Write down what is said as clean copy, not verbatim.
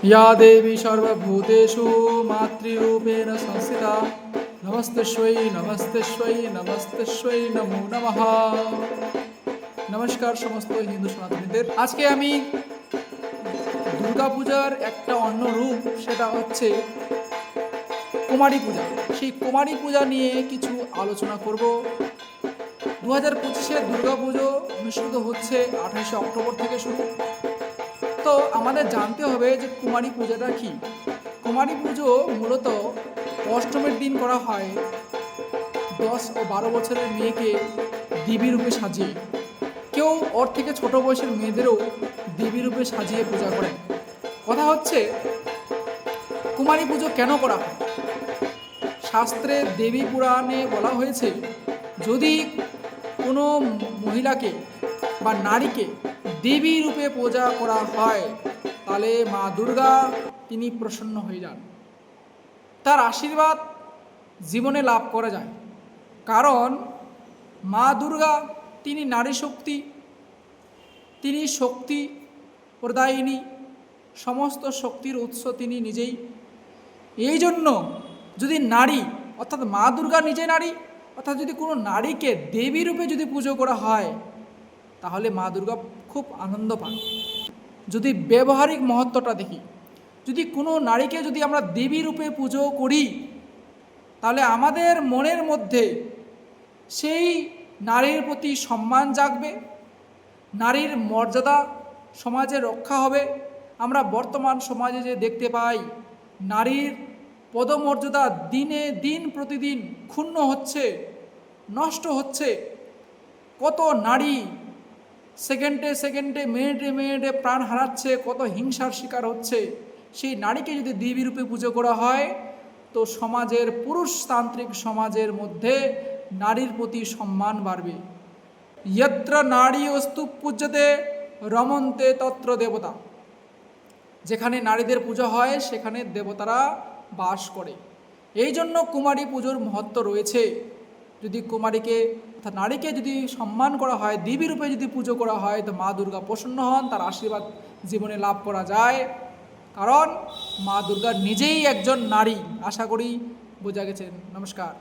या देवी सर्वभूतेषु मातृरूपेण संस्थिता नमस्तेश्वै नमस्तेश्वै नमस्तेश्वै नमो नमः। নমস্কার সমস্ত হিন্দু সনাতনীদের। আজকে আমি দুর্গাপূজার একটা অন্য রূপ, সেটা হচ্ছে কুমারী পূজা। সেই কুমারী পূজা নিয়ে কিছু আলোচনা করব। 2025-এর দুর্গাপুজো অনুষ্ঠিত হচ্ছে 28শে অক্টোবর থেকে শুরু। তো আমাদের জানতে হবে যে কুমারী পূজাটা কি। কুমারী পুজো মূলত অষ্টমীর দিন করা হয় 10 ও 12 বছরের মেয়েকে দেবী রূপে সাজিয়ে। কেউ ওর থেকে ছোট বয়সের মেয়েদেরও দেবী রূপে সাজিয়ে পূজা করেন। কথা হচ্ছে কুমারী পুজো কেন করা হয়। শাস্ত্রে দেবী পুরাণে বলা হয়েছে, যদি কোনো মহিলাকে বা নারীকে দেবী রূপে পূজা করা হয় তাহলে মা দুর্গা তিনি প্রসন্ন হয়ে যান, তার আশীর্বাদ জীবনে লাভ করা যায়। কারণ মা দুর্গা তিনি নারী শক্তি, তিনি শক্তি প্রদায়িনী, সমস্ত শক্তির উৎস তিনি নিজেই। এই জন্য যদি নারী অর্থাৎ মা দুর্গা নিজে নারী, অর্থাৎ যদি কোনো নারীকে দেবী রূপে যদি পুজো করা হয় তাহলে মা দুর্গা খুব আনন্দ পান। যদি ব্যবহারিক মহত্বটা দেখি, যদি কোনো নারীকে যদি আমরা দেবী রূপে পুজো করি তাহলে আমাদের মনের মধ্যে সেই নারীর প্রতি সম্মান জাগবে, নারীর মর্যাদা সমাজে রক্ষা হবে। আমরা বর্তমান সমাজে যে দেখতে পাই, নারীর পদমর্যাদা দিনে দিন প্রতিদিন ক্ষুণ্ণ হচ্ছে, নষ্ট হচ্ছে। কত নারী সেকেন্ডে সেকেন্ডে মিনিটে মিনিটে প্রাণ হারাচ্ছে, কত হিংসার শিকার হচ্ছে। সেই নারীকে যদি দেবী রূপে পুজো করা হয় তো সমাজের পুরুষতান্ত্রিক সমাজের মধ্যে নারীর প্রতি সম্মান বাড়বে। যত্র নারী অস্তু পূজ্যতে রমন্তে তত্র দেবতা। যেখানে নারীদের পুজো হয় সেখানে দেবতারা বাস করে। এই জন্য কুমারী পুজোর মহত্ব রয়েছে। যদি কুমারীকে অর্থাৎ নারীকে যদি সম্মান করা হয়, দেবী রূপে যদি পুজো করা হয় তো মা দুর্গা প্রসন্ন হন, তার আশীর্বাদ জীবনে লাভ করা যায়। কারণ মা দুর্গা নিজেই একজন নারী। আশা করি বোঝা গেছে। নমস্কার।